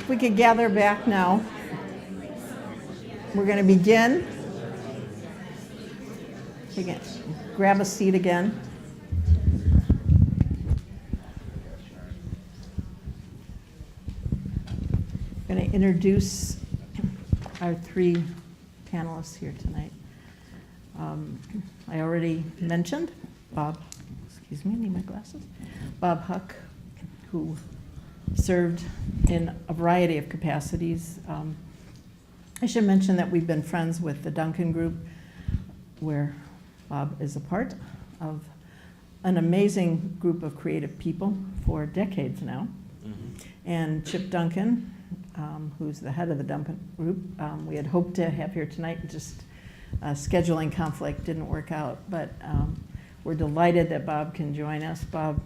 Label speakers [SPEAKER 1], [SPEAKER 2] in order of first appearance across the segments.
[SPEAKER 1] If we could gather back now, we're going to begin. We can grab a seat again. I'm going to introduce our three panelists here tonight. I already mentioned Bob, excuse me, I need my glasses. Bob Huck, who served in a variety of capacities. I should mention that we've been friends with the Duncan Group, where Bob is a part of an amazing group of creative people for decades now. Mm-hmm. And Chip Duncan, who's the head of the Duncan Group, we had hoped to have here tonight, just scheduling conflict didn't work out, but we're delighted that Bob can join us. Bob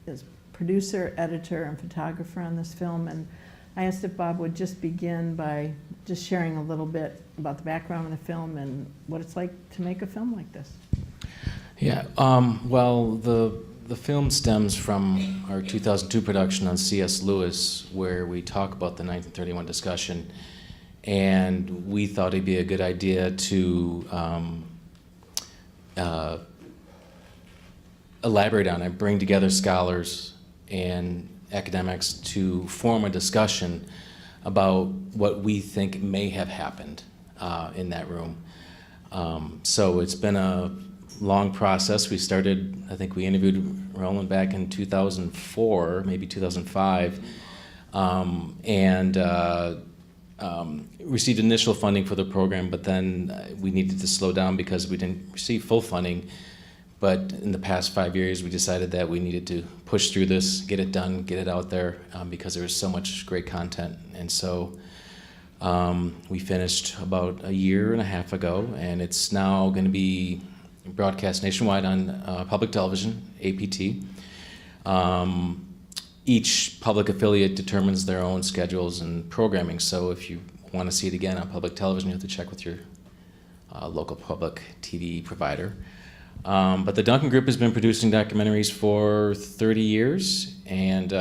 [SPEAKER 1] is producer, editor, and photographer on this film, and I asked if Bob would just begin by just sharing a little bit about the background of the film and what it's like to make a film like this.
[SPEAKER 2] Yeah, well, the film stems from our 2002 production on C.S. Lewis, where we talk about the 1931 discussion, and we thought it'd be a good idea to elaborate on it, bring together scholars and academics to form a discussion about what we think may have happened in that room. So it's been a long process. We started, I think we interviewed Rowland back in 2004, maybe 2005, and received initial funding for the program, but then we needed to slow down because we didn't receive full funding. But in the past 5 years, we decided that we needed to push through this, get it done, get it out there, because there was so much great content. And so we finished about a year and a half ago, and it's now going to be broadcast nationwide on public television, APT. Each public affiliate determines their own schedules and programming, so if you want to see it again on public television, you have to check with your local public TV provider. But the Duncan Group has been producing documentaries for 30 years, and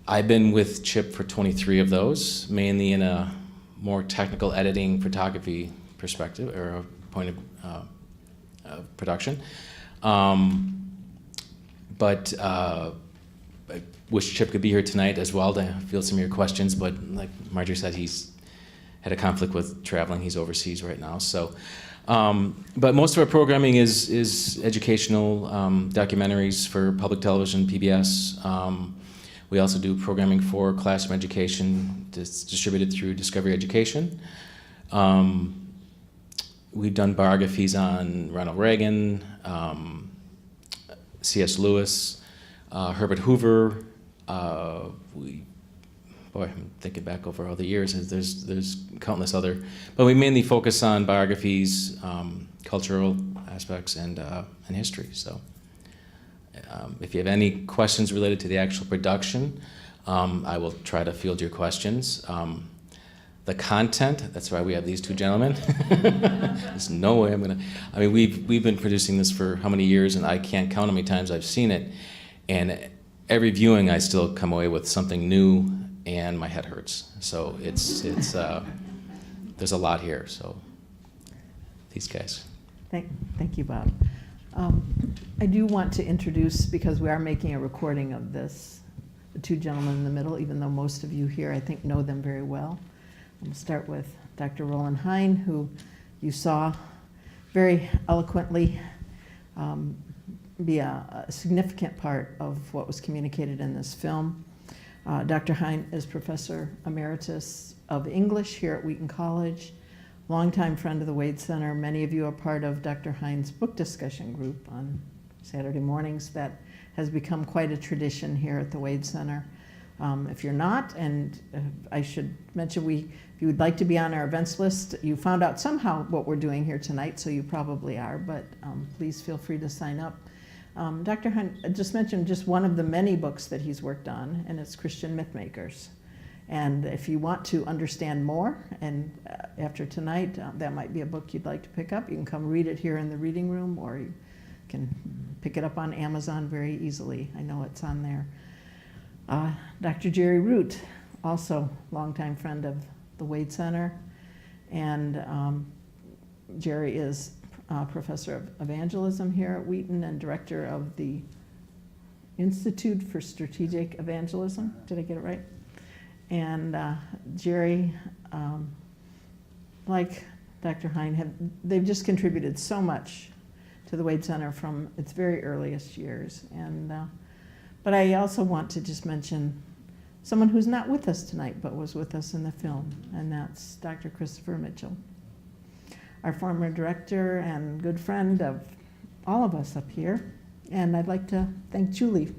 [SPEAKER 2] I've been with Chip for 23 of those, mainly in a more technical editing photography perspective, or a point of production. But I wish Chip could be here tonight as well to field some of your questions, but like Marjorie said, he's had a conflict with traveling. He's overseas right now, so. But most of our programming is educational documentaries for public television, PBS. We also do programming for classroom education distributed through Discovery Education. We've done biographies on Ronald Reagan, C.S. Lewis, Herbert Hoover. I'm thinking back over all the years. There's countless other, but we mainly focus on biographies, cultural aspects, and history. So, if you have any questions related to the actual production, I will try to field your questions. The content, that's why we have these two gentlemen. There's no way I'm gonna. I mean, we've been producing this for how many years, and I can't count how many times I've seen it. And every viewing, I still come away with something new. And my head hurts. So it's there's a lot here. So these guys.
[SPEAKER 1] Thank you, Bob. I do want to introduce, because we are making a recording of this, the two gentlemen in the middle, even though most of you here, I think, know them very well. I'm going to start with Dr. Rowland Hine, who you saw very eloquently be a significant part of what was communicated in this film. Dr. Hine is Professor Emeritus of English here at Wheaton College, longtime friend of the Wade Center. Many of you are part of Dr. Hine's book discussion group on Saturday mornings that has become quite a tradition here at the Wade Center. If you're not, and I should mention, if you would like to be on our events list, you found out somehow what we're doing here tonight, so you probably are, but please feel free to sign up. Dr. Hine just mentioned just one of the many books that he's worked on, and it's Christian Mythmakers. And if you want to understand more, and after tonight, that might be a book you'd like to pick up, you can come read it here in the reading room, or you can pick it up on Amazon very easily. I know it's on there. Dr. Jerry Root, also longtime friend of the Wade Center, and Jerry is professor of evangelism here at Wheaton and director of the Institute for Strategic Evangelism. Did I get it right? And Jerry, like Dr. Hein, they've just contributed so much to the Wade Center from its very earliest years. And but I also want to just mention someone who's not with us tonight, but was with us in the film, and that's Dr. Christopher Mitchell, our former director and good friend of all of us up here. And I'd like to thank Julie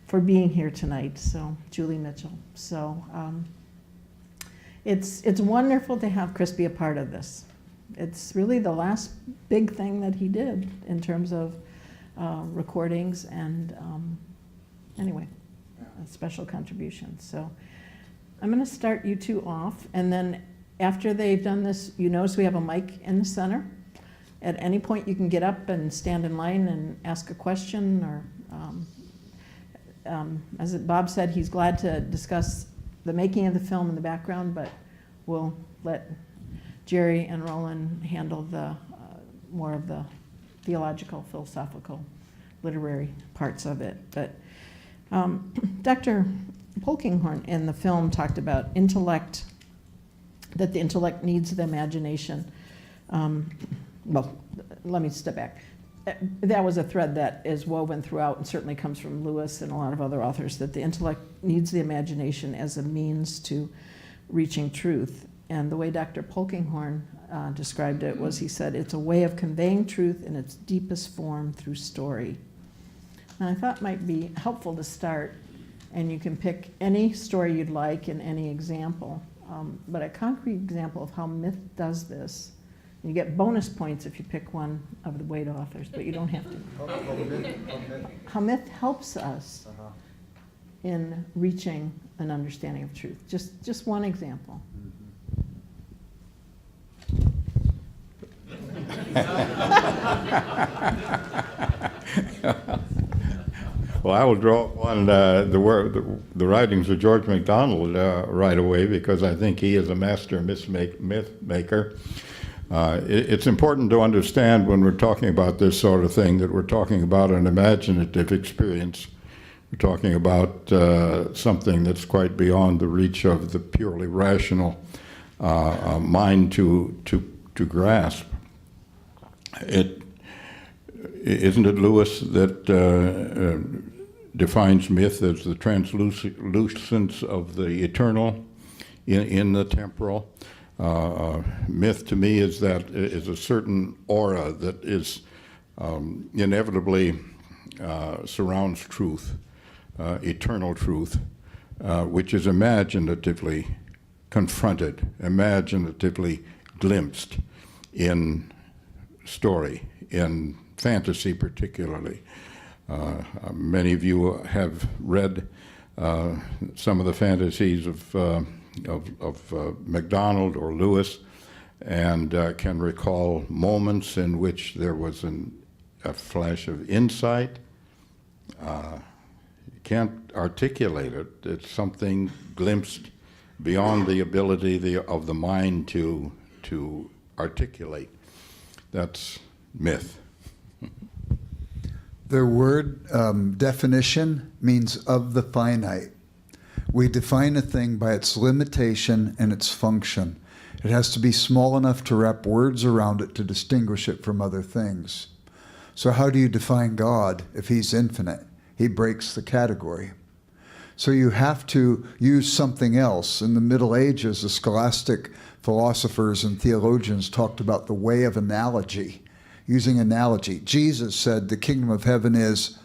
[SPEAKER 1] for being here tonight, so Julie Mitchell. So it's wonderful to have Chris be a part of this. It's really the last big thing that he did in terms of recordings and anyway, a special contribution. So I'm going to start you two off, and then after they've done this, you notice we have a mic in the center. At any point, you can get up and stand in line and ask a question, or as Bob said, he's glad to discuss the making of the film in the background, but we'll let Jerry and Rowland handle the more of the theological, philosophical, literary parts of it. But Dr. Polkinghorne in the film talked about intellect, that the intellect needs the imagination. Well, let me step back. That was a thread that is woven throughout and certainly comes from Lewis and a lot of other authors, that the intellect needs the imagination as a means to reaching truth. And the way Dr. Polkinghorne described it was, he said, it's a way of conveying truth in its deepest form through story. And I thought it might be helpful to start, and you can pick any story you'd like in any example, but a concrete example of how myth does this. You get bonus points if you pick one of the Wade authors, but you don't have to. How myth helps us in reaching an understanding of truth. Just one example.
[SPEAKER 3] Well, I will draw on the writings of George MacDonald right away, because I think he is a master myth maker. It's important to understand when we're talking about this sort of thing that we're talking about an imaginative experience. We're talking about something that's quite beyond the reach of the purely rational mind to grasp. Isn't it Lewis that defines myth as the translucence of the eternal in the temporal? Myth to me is a certain aura that is inevitably surrounds truth, eternal truth, which is imaginatively confronted, imaginatively glimpsed in story, in fantasy particularly. Many of you have read some of the fantasies of MacDonald or Lewis, and can recall moments in which there was a flash of insight. You can't articulate it. It's something glimpsed beyond the ability of the mind to articulate. That's myth.
[SPEAKER 4] The word definition means of the finite. We define a thing by its limitation and its function. It has to be small enough to wrap words around it to distinguish it from other things. So how do you define God if he's infinite? He breaks the category. So you have to use something else. In the Middle Ages, the scholastic philosophers and theologians talked about the way of analogy, using analogy. Jesus said the kingdom of heaven is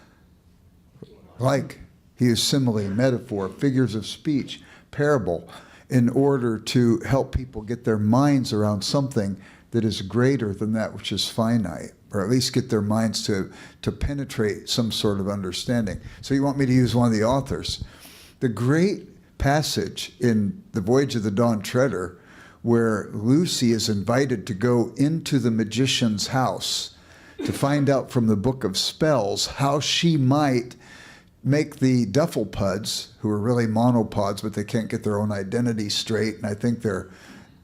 [SPEAKER 4] like. He used simile, metaphor, figures of speech, parable, in order to help people get their minds around something that is greater than that which is finite, or at least get their minds to penetrate some sort of understanding. So you want me to use one of the authors. The great passage in The Voyage of the Dawn Treader, where Lucy is invited to go into the magician's house to find out from the book of spells how she might make the duffel puds, who are really monopods, but they can't get their own identity straight, and I think they're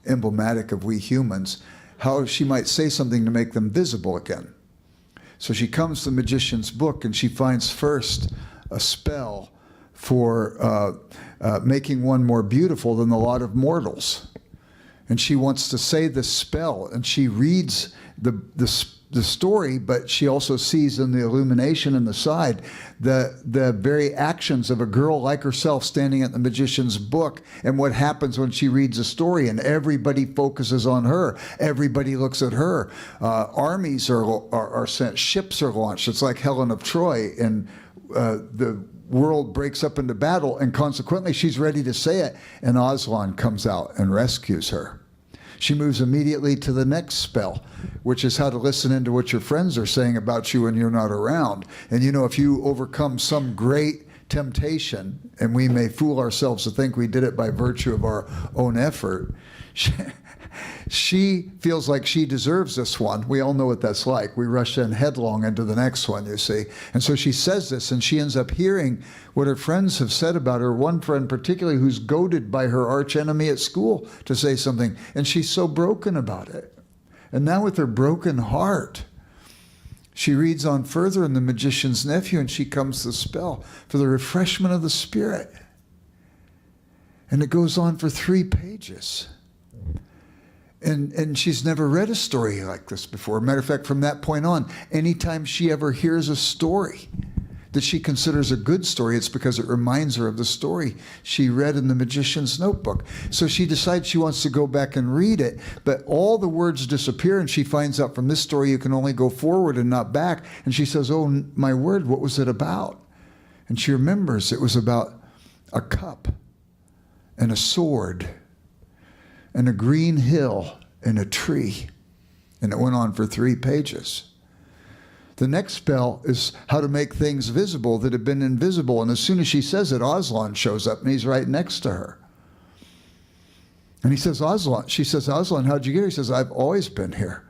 [SPEAKER 4] emblematic of we humans, how she might say something to make them visible again. So she comes to the magician's book, and she finds first a spell for making one more beautiful than the lot of mortals. And she wants to say this spell, and she reads the story, but she also sees in the illumination in the side the very actions of a girl like herself standing at the magician's book, and what happens when she reads a story, and everybody focuses on her. Everybody looks at her. Armies are sent. Ships are launched. It's like Helen of Troy, and the world breaks up into battle, and consequently she's ready to say it, and Aslan comes out and rescues her. She moves immediately to the next spell, which is how to listen into what your friends are saying about you when you're not around. And you know, if you overcome some great temptation, and we may fool ourselves to think we did it by virtue of our own effort, she feels like she deserves this one. We all know what that's like. We rush in headlong into the next one, you see. And so she says this, and she ends up hearing what her friends have said about her. One friend particularly who's goaded by her archenemy at school to say something, and she's so broken about it. And now with her broken heart, she reads on further in The Magician's Nephew, and she comes to the spell for the refreshment of the spirit. And it goes on for 3 pages. And she's never read a story like this before. Matter of fact, from that point on, anytime she ever hears a story that she considers a good story, it's because it reminds her of the story she read in the magician's notebook. So she decides she wants to go back and read it, but all the words disappear, and she finds out from this story you can only go forward and not back. And she says, "Oh, my word, what was it about?" And she remembers it was about a cup and a sword and a green hill and a tree. And it went on for 3 pages. The next spell is how to make things visible that have been invisible. And as soon as she says it, Aslan shows up, and he's right next to her. And he says, "Aslan," she says, "Aslan, how'd you get here?" He says, "I've always been here.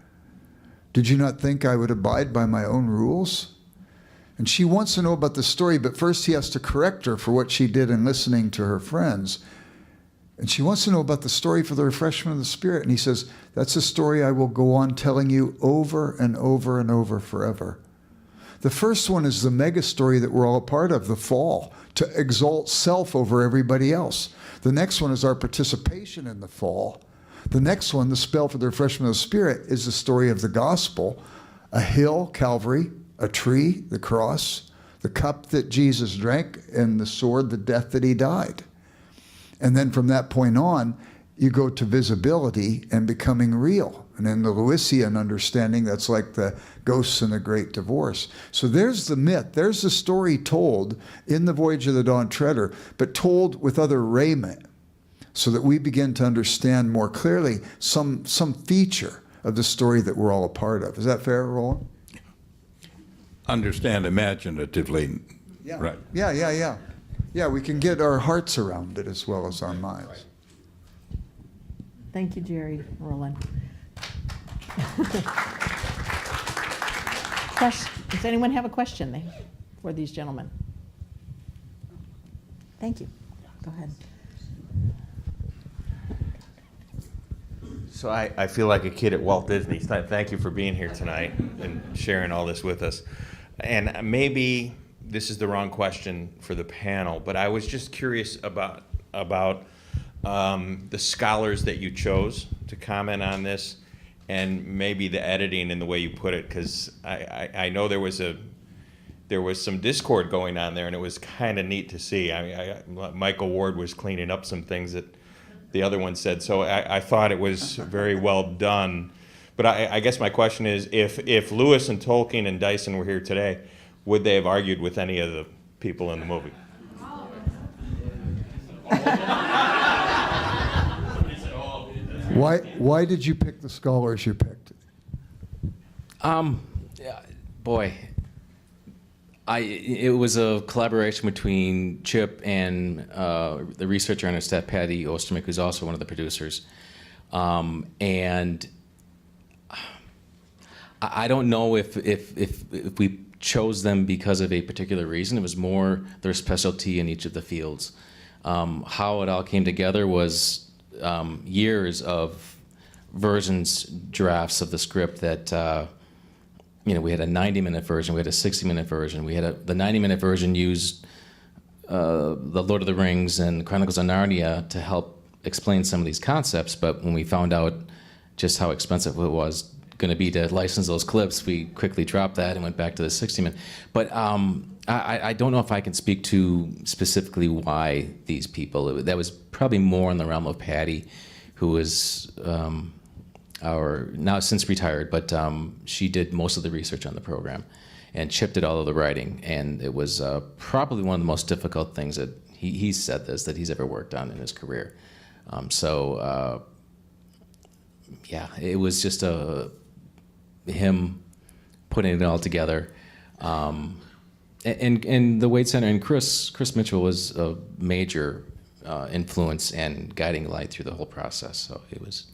[SPEAKER 4] Did you not think I would abide by my own rules?" And she wants to know about the story, but first he has to correct her for what she did in listening to her friends. And she wants to know about the story for the refreshment of the spirit. And he says, "That's a story I will go on telling you over and over and over forever." The first one is the mega story that we're all a part of, the fall, to exalt self over everybody else. The next one is our participation in the fall. The next one, the spell for the refreshment of the spirit, is the story of the gospel, a hill, Calvary, a tree, the cross, the cup that Jesus drank, and the sword, the death that he died. And then from that point on, you go to visibility and becoming real. And in the Lewisian understanding, that's like the ghosts in the Great Divorce. So there's the myth. There's the story told in the Voyage of the Dawn Treader, but told with other raiment, so that we begin to understand more clearly some feature of the story that we're all a part of. Is that fair, Roland?
[SPEAKER 3] Understand imaginatively.
[SPEAKER 4] Yeah.
[SPEAKER 3] Right.
[SPEAKER 4] Yeah. Yeah, we can get our hearts around it as well as our minds.
[SPEAKER 1] Thank you, Jerry, Roland. Does anyone have a question for these gentlemen? Thank you. Go ahead.
[SPEAKER 5] So I feel like a kid at Walt Disney. Thank you for being here tonight and sharing all this with us. And maybe this is the wrong question for the panel, but I was just curious about the scholars that you chose to comment on this, and maybe the editing and the way you put it, because I know there was some discord going on there, and it was kind of neat to see. Michael Ward was cleaning up some things that the other one said, so I thought it was very well done. But I guess my question is, if Lewis and Tolkien and Dyson were here today, would they have argued with any of the people in the movie?
[SPEAKER 4] Why did you pick the scholars you picked?
[SPEAKER 2] Boy, it was a collaboration between Chip and the researcher on our staff, Patty Ostermick, who's also one of the producers. And I don't know if we chose them because of a particular reason. It was more their specialty in each of the fields. How it all came together was years of versions, drafts of the script that, we had a 90-minute version, we had a 60-minute version. We had the 90-minute version used the Lord of the Rings and Chronicles of Narnia to help explain some of these concepts, but when we found out just how expensive it was going to be to license those clips, we quickly dropped that and went back to the 60-minute. But I don't know if I can speak to specifically why these people. That was probably more in the realm of Patty, who is our now since retired, but she did most of the research on the program, and Chip did all of the writing, and it was probably one of the most difficult things that he said this that he's ever worked on in his career. Yeah, it was just him putting it all together. And the Wade Center, and Chris Mitchell was a major influence and guiding light through the whole process. So it was.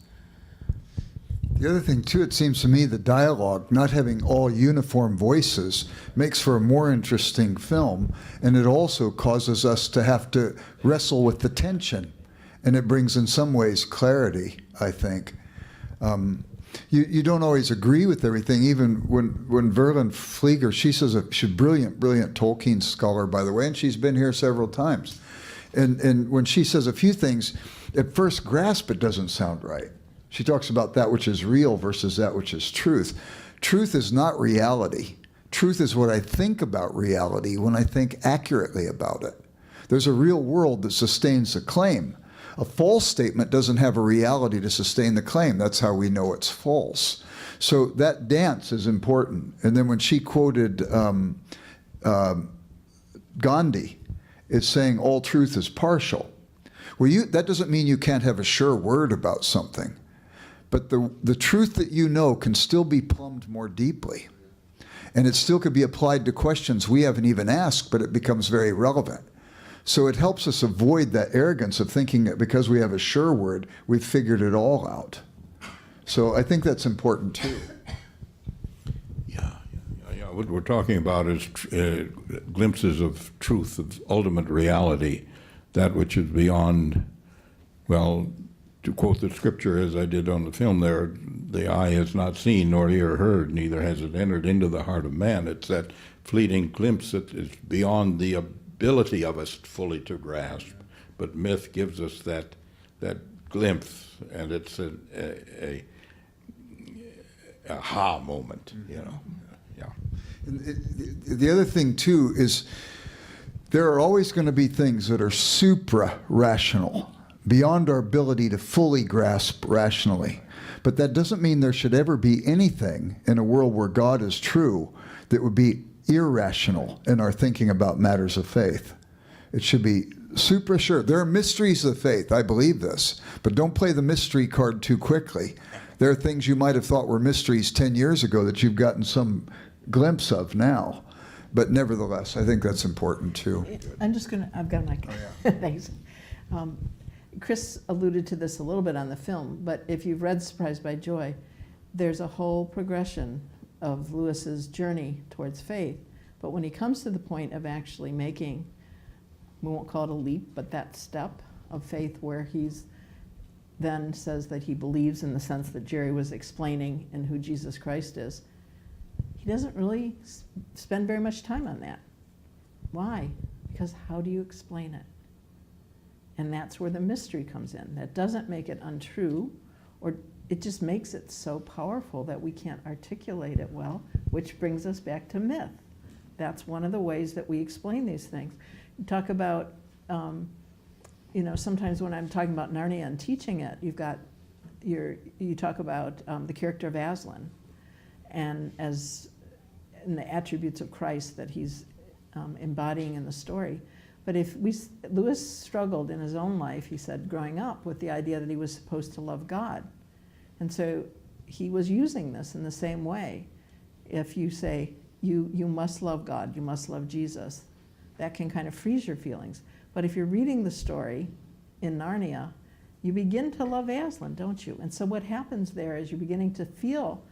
[SPEAKER 4] The other thing, too, it seems to me the dialogue, not having all uniform voices, makes for a more interesting film, and it also causes us to have to wrestle with the tension, and it brings, in some ways, clarity, I think. You don't always agree with everything, even when Verlin Flieger, she's a brilliant Tolkien scholar, by the way, and she's been here several times. And when she says a few things, at first grasp, it doesn't sound right. She talks about that which is real versus that which is truth. Truth is not reality. Truth is what I think about reality when I think accurately about it. There's a real world that sustains a claim. A false statement doesn't have a reality to sustain the claim. That's how we know it's false. So that dance is important. And then when she quoted Gandhi, it's saying all truth is partial. Well, that doesn't mean you can't have a sure word about something. But the truth that you know can still be plumbed more deeply. And it still could be applied to questions we haven't even asked, but it becomes very relevant. So it helps us avoid that arrogance of thinking that because we have a sure word, we've figured it all out. So I think that's important too.
[SPEAKER 3] Yeah. What we're talking about is glimpses of truth, of ultimate reality, that which is beyond, well, to quote the scripture as I did on the film there, the eye has not seen nor ear heard, neither has it entered into the heart of man. It's that fleeting glimpse that is beyond the ability of us fully to grasp. But myth gives us that glimpse, and it's a aha moment, Yeah.
[SPEAKER 4] And the other thing too is there are always going to be things that are supra-rational, beyond our ability to fully grasp rationally. But that doesn't mean there should ever be anything in a world where God is true that would be irrational in our thinking about matters of faith. It should be super sure. There are mysteries of faith, I believe this, but don't play the mystery card too quickly. There are things you might have thought were mysteries 10 years ago that you've gotten some glimpse of now. But nevertheless, I think that's important too.
[SPEAKER 1] I've got my, thanks. Chris alluded to this a little bit on the film, but if you've read Surprised by Joy, there's a whole progression of Lewis's journey towards faith. But when he comes to the point of actually making, we won't call it a leap, but that step of faith where he's then says that he believes in the sense that Jerry was explaining in who Jesus Christ is, he doesn't really spend very much time on that. Why? Because how do you explain it? And that's where the mystery comes in. That doesn't make it untrue, or it just makes it so powerful that we can't articulate it well, which brings us back to myth. That's one of the ways that we explain these things. You talk about, sometimes when I'm talking about Narnia and teaching it, you talk about the character of Aslan, and in the attributes of Christ that he's embodying in the story. But Lewis struggled in his own life, he said, growing up with the idea that he was supposed to love God. And so he was using this in the same way. If you say, you must love God, you must love Jesus, that can kind of freeze your feelings. But if you're reading the story in Narnia, you begin to love Aslan, don't you? And so what happens there is you're beginning to feel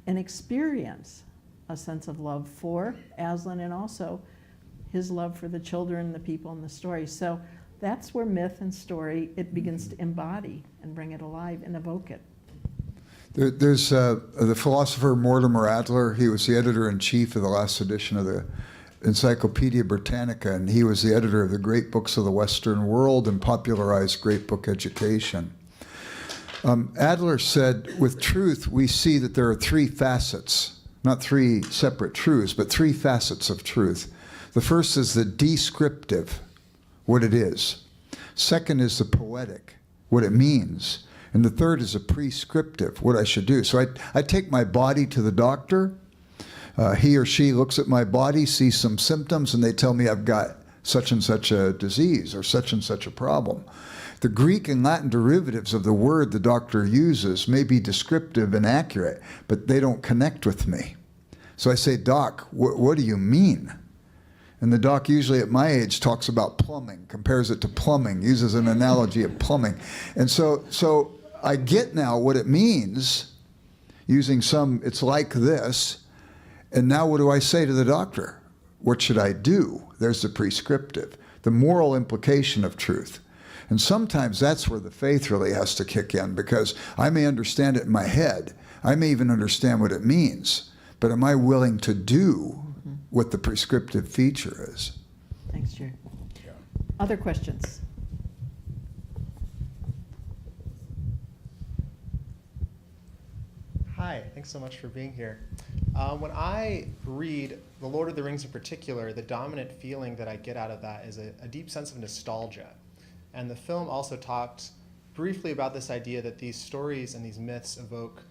[SPEAKER 1] and experience a sense of love for Aslan and also his love for the children, the people in the story. So that's where myth and story, it begins to embody and bring it alive and evoke it.
[SPEAKER 4] There's the philosopher Mortimer Adler. He was the editor-in-chief of the last edition of the Encyclopedia Britannica, and he was the editor of the Great Books of the Western World and popularized Great Book education. Adler said, with truth, we see that there are three facets, not three separate truths, but three facets of truth. The first is the descriptive, what it is. Second is the poetic, what it means. And the third is a prescriptive, what I should do. So I take my body to the doctor. He or she looks at my body, sees some symptoms, and they tell me I've got such and such a disease or such and such a problem. The Greek and Latin derivatives of the word the doctor uses may be descriptive and accurate, but they don't connect with me. So I say, Doc, what do you mean? And the doc, usually at my age, talks about plumbing, compares it to plumbing, uses an analogy of plumbing. And so I get now what it means, using it's like this. And now what do I say to the doctor? What should I do? There's the prescriptive, the moral implication of truth. And sometimes that's where the faith really has to kick in, because I may understand it in my head. I may even understand what it means. But am I willing to do what the prescriptive feature is?
[SPEAKER 1] Thanks, Jerry. Other questions?
[SPEAKER 6] Hi, thanks so much for being here. When I read The Lord of the Rings in particular, the dominant feeling that I get out of that is a deep sense of nostalgia. And the film also talked briefly about this idea that these stories and these myths evoke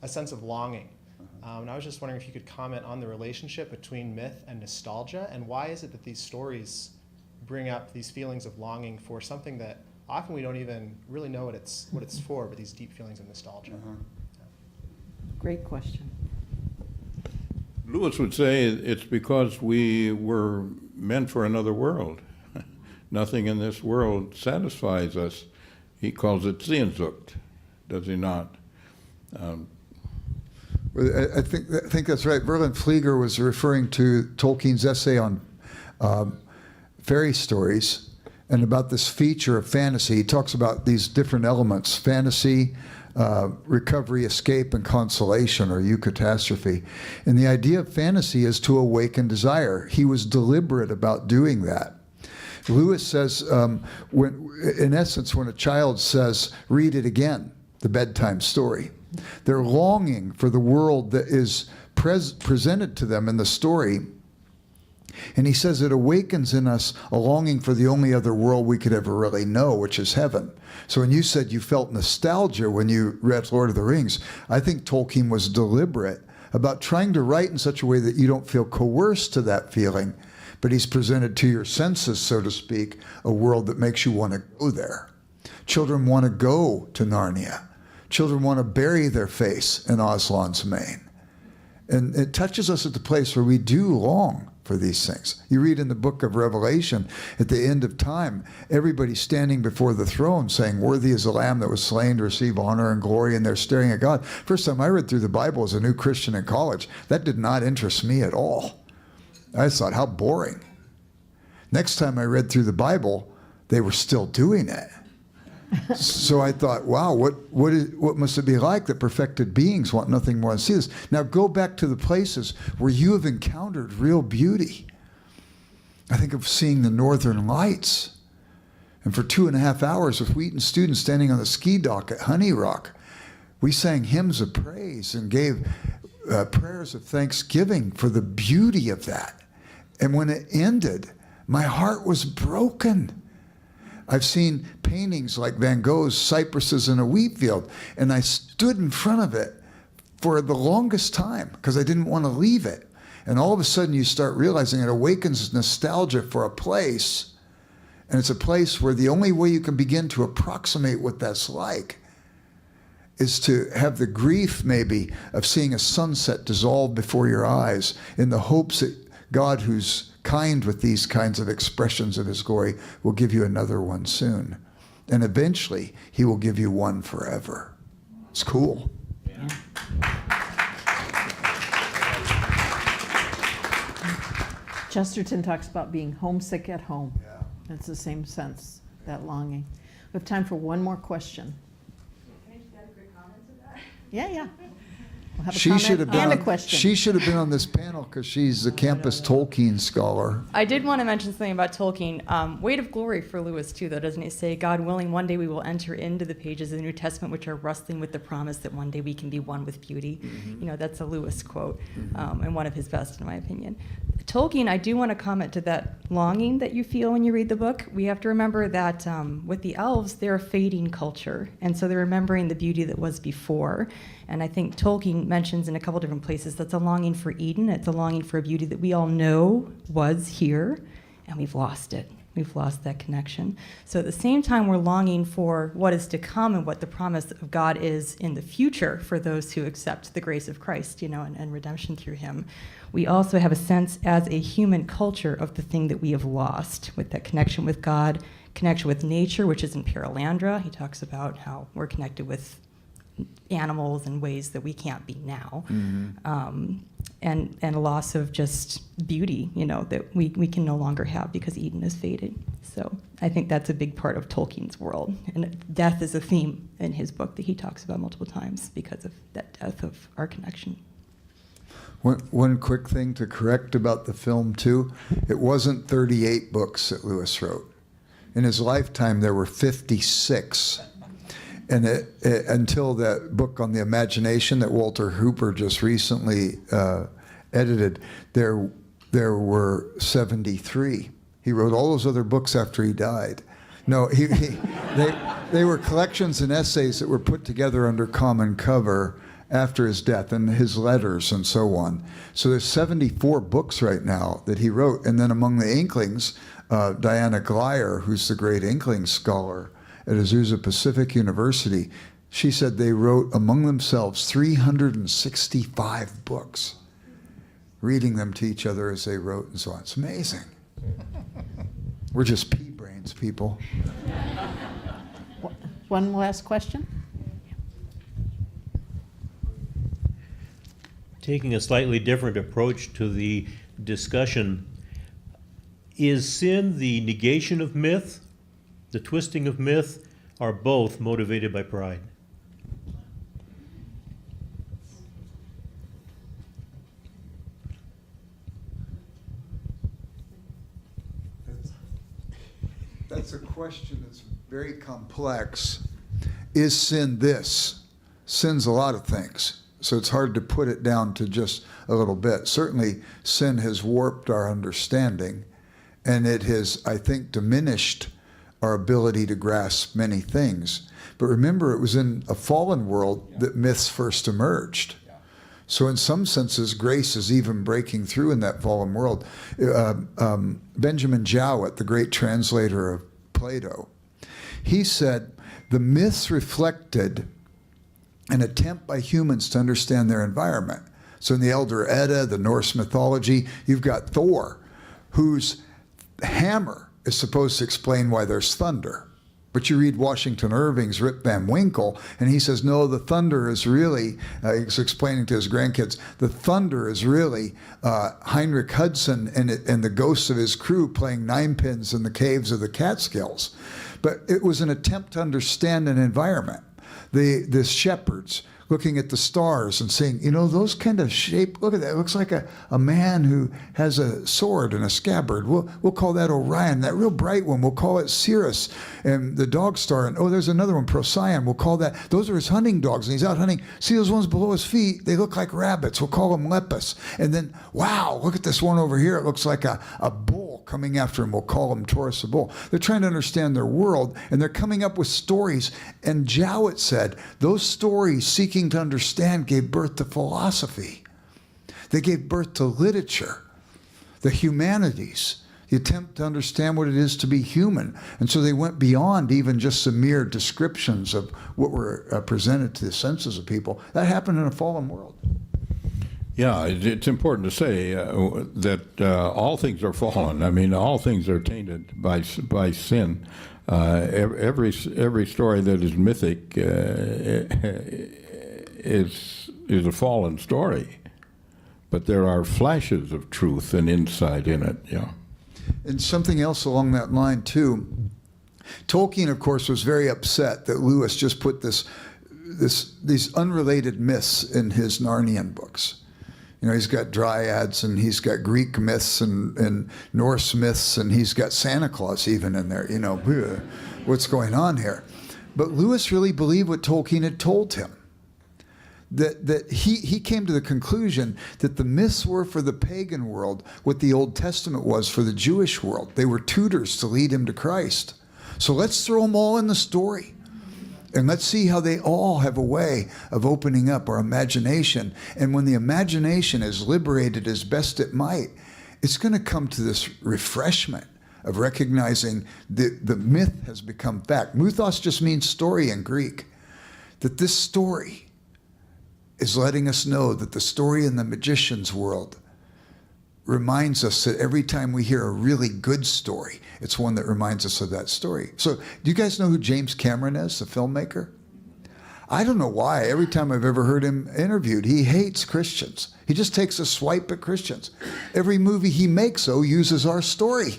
[SPEAKER 6] a sense of longing. And I was just wondering if you could comment on the relationship between myth and nostalgia, and why is it that these stories bring up these feelings of longing for something that often we don't even really know what it's for, but these deep feelings of nostalgia.
[SPEAKER 1] Great question.
[SPEAKER 3] Lewis would say it's because we were meant for another world. Nothing in this world satisfies us. He calls it Sehnsucht, does he not?
[SPEAKER 4] I think that's right. Verlin Flieger was referring to Tolkien's essay on fairy stories and about this feature of fantasy. He talks about these different elements: fantasy, recovery, escape, and consolation, or eucatastrophe. And the idea of fantasy is to awaken desire. He was deliberate about doing that. Lewis says, in essence, when a child says, read it again, the bedtime story, they're longing for the world that is presented to them in the story. And he says it awakens in us a longing for the only other world we could ever really know, which is heaven. So when you said you felt nostalgia when you read Lord of the Rings, I think Tolkien was deliberate about trying to write in such a way that you don't feel coerced to that feeling, but he's presented to your senses, so to speak, a world that makes you want to go there. Children want to go to Narnia. Children want to bury their face in Aslan's mane. And it touches us at the place where we do long for these things. You read in the book of Revelation, at the end of time, everybody's standing before the throne saying, worthy is the Lamb that was slain to receive honor and glory, and they're staring at God. First time I read through the Bible as a new Christian in college, that did not interest me at all. I thought, how boring. Next time I read through the Bible, they were still doing it. So I thought, wow, what must it be like that perfected beings want nothing more than see this? Now go back to the places where you have encountered real beauty. I think of seeing the Northern Lights. And for 2.5 hours with Wheaton students standing on the ski dock at Honey Rock, we sang hymns of praise and gave prayers of thanksgiving for the beauty of that. And when it ended, my heart was broken. I've seen paintings like Van Gogh's Cypresses in a Wheat Field, and I stood in front of it for the longest time because I didn't want to leave it. And all of a sudden you start realizing it awakens nostalgia for a place, and it's a place where the only way you can begin to approximate what that's like is to have the grief maybe of seeing a sunset dissolve before your eyes in the hopes that God, who's kind with these kinds of expressions of his glory, will give you another one soon. And eventually, he will give you one forever. It's cool.
[SPEAKER 1] Yeah. Chesterton talks about being homesick at home.
[SPEAKER 4] Yeah.
[SPEAKER 1] It's the same sense, that longing. We have time for one more question.
[SPEAKER 7] Can I just add a quick comment to that?
[SPEAKER 1] Yeah. We'll have a
[SPEAKER 4] She should have
[SPEAKER 1] comment
[SPEAKER 4] been
[SPEAKER 1] and a
[SPEAKER 4] on,
[SPEAKER 1] question.
[SPEAKER 4] she should have been on this panel because she's the campus Tolkien scholar.
[SPEAKER 7] I did want to mention something about Tolkien. Weight of glory for Lewis, too, though, doesn't it say, God willing, one day we will enter into the pages of the New Testament, which are rustling with the promise that one day we can be one with beauty. You know, that's a Lewis quote, and one of his best, in my opinion. Tolkien, I do want to comment to that longing that you feel when you read the book. We have to remember that with the elves, they're a fading culture, and so they're remembering the beauty that was before. And I think Tolkien mentions in a couple different places that's a longing for Eden. It's a longing for a beauty that we all know was here, and we've lost it. We've lost that connection. So at the same time, we're longing for what is to come and what the promise of God is in the future for those who accept the grace of Christ, you know, and redemption through him. We also have a sense as a human culture of the thing that we have lost with that connection with God, connection with nature, which is in Paralandra. He talks about how we're connected with animals in ways that we can't be now. And a loss of just beauty, you know, that we can no longer have because Eden is faded. So I think that's a big part of Tolkien's world. And death is a theme in his book that he talks about multiple times because of that death of our connection.
[SPEAKER 4] One quick thing to correct about the film, too. It wasn't 38 books that Lewis wrote. In his lifetime, there were 56. And until that book on the imagination that Walter Hooper just recently edited, there were 73. He wrote all those other books after he died. No, they were collections and essays that were put together under common cover after his death, and his letters and so on. So there's 74 books right now that he wrote. And then among the Inklings, Diana Glyer, who's the great Inkling scholar at Azusa Pacific University, she said they wrote among themselves 365 books, reading them to each other as they wrote and so on. It's amazing. We're just pea brains, people.
[SPEAKER 1] One last question?
[SPEAKER 8] Taking a slightly different approach to the discussion, is sin the negation of myth, the twisting of myth, are both motivated by pride?
[SPEAKER 4] That's a question that's very complex. Is sin this? Sin's a lot of things. So it's hard to put it down to just a little bit. Certainly, sin has warped our understanding, and it has, I think, diminished our ability to grasp many things. But remember, it was in a fallen world that myths first emerged. So in some senses, grace is even breaking through in that fallen world. Benjamin Jowett, the great translator of Plato, he said, the myths reflected an attempt by humans to understand their environment. So in the Elder Edda, the Norse mythology, you've got Thor, whose hammer is supposed to explain why there's thunder. But you read Washington Irving's Rip Van Winkle, and he says, no, the thunder is really, he's explaining to his grandkids, the thunder is really Heinrich Hudson and the ghosts of his crew playing ninepins in the caves of the Catskills. But it was an attempt to understand an environment. The shepherds looking at the stars and saying, you know, those kind of shape, look at that, it looks like a man who has a sword and a scabbard. We'll call that Orion. That real bright one, we'll call it Sirius. And the dog star, and there's another one, Procyon, we'll call that, those are his hunting dogs, and he's out hunting. See those ones below his feet? They look like rabbits. We'll call them Lepus. And then, wow, look at this one over here. It looks like a bull coming after him. We'll call him Taurus the bull. They're trying to understand their world, and they're coming up with stories. And Jowett said, those stories seeking to understand gave birth to philosophy. They gave birth to literature, the humanities, the attempt to understand what it is to be human. And so they went beyond even just some mere descriptions of what were presented to the senses of people. That happened in a fallen world.
[SPEAKER 3] Yeah, it's important to say that all things are fallen. I mean, all things are tainted by sin. Every story that is mythic is a fallen story. but there are flashes of truth and insight in it, yeah.
[SPEAKER 4] And something else along that line, too. Tolkien, of course, was very upset that Lewis just put these unrelated myths in his Narnian books. You know, he's got dryads, and he's got Greek myths and Norse myths, and he's got Santa Claus even in there. You know, what's going on here? But Lewis really believed what Tolkien had told him. That he came to the conclusion that the myths were for the pagan world what the Old Testament was for the Jewish world. They were tutors to lead him to Christ. So let's throw them all in the story. And let's see how they all have a way of opening up our imagination. And when the imagination is liberated as best it might, it's going to come to this refreshment of recognizing that the myth has become fact. Mythos just means story in Greek. That this story is letting us know that the story in the magician's world reminds us that every time we hear a really good story, it's one that reminds us of that story. So do you guys know who James Cameron is, the filmmaker? I don't know why. Every time I've ever heard him interviewed, he hates Christians. He just takes a swipe at Christians. Every movie he makes, though, uses our story.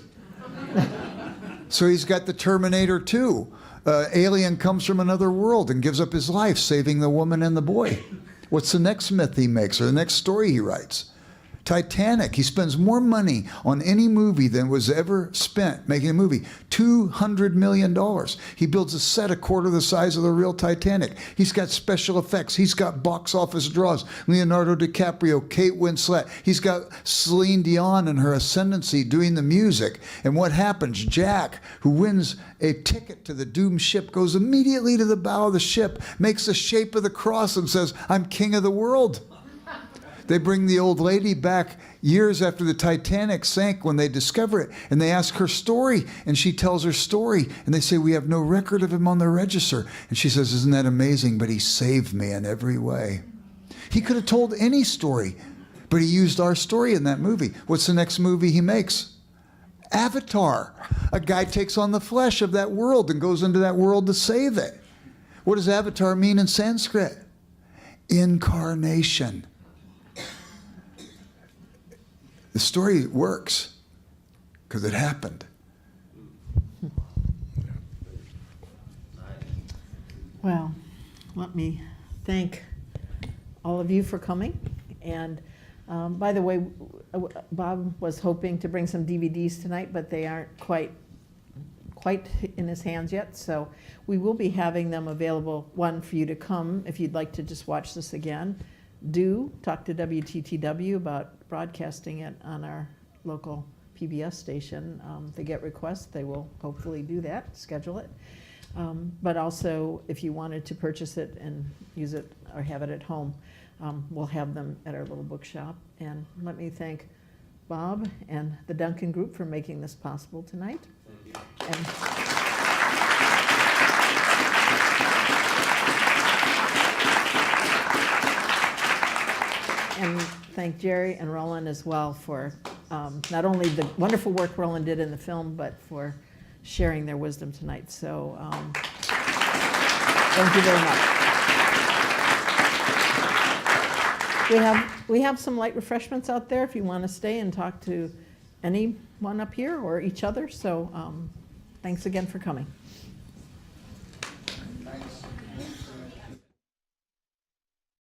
[SPEAKER 4] So he's got the Terminator 2. Alien comes from another world and gives up his life saving the woman and the boy. What's the next myth he makes or the next story he writes? Titanic. He spends more money on any movie than was ever spent making a movie. $200 million. He builds a set a quarter the size of the real Titanic. He's got special effects. He's got box office draws. Leonardo DiCaprio, Kate Winslet. He's got Celine Dion and her ascendancy doing the music. And what happens? Jack, who wins a ticket to the doomed ship, goes immediately to the bow of the ship, makes the shape of the cross and says, "I'm king of the world." They bring the old lady back years after the Titanic sank when they discover it, and they ask her story, and she tells her story, and they say, "We have no record of him on the register." And she says, "Isn't that amazing? But he saved me in every way." He could have told any story, but he used our story in that movie. What's the next movie he makes? Avatar. A guy takes on the flesh of that world and goes into that world to save it. What does Avatar mean in Sanskrit? Incarnation. The story works because it happened.
[SPEAKER 1] Well, let me thank all of you for coming. And by the way, Bob was hoping to bring some DVDs tonight, but they aren't quite in his hands yet. So we will be having them available, one, for you to come if you'd like to just watch this again. Do talk to WTTW about broadcasting it on our local PBS station. If they get requests, they will hopefully do that, schedule it. But also, if you wanted to purchase it and use it or have it at home, we'll have them at our little bookshop. And let me thank Bob and the Duncan Group for making this possible tonight. Thank you. And thank Jerry and Roland as well for not only the wonderful work Roland did in the film, but for sharing their wisdom tonight. So thank you very much. We have some light refreshments out there if you want to stay and talk to anyone up here or each other. So thanks again for coming.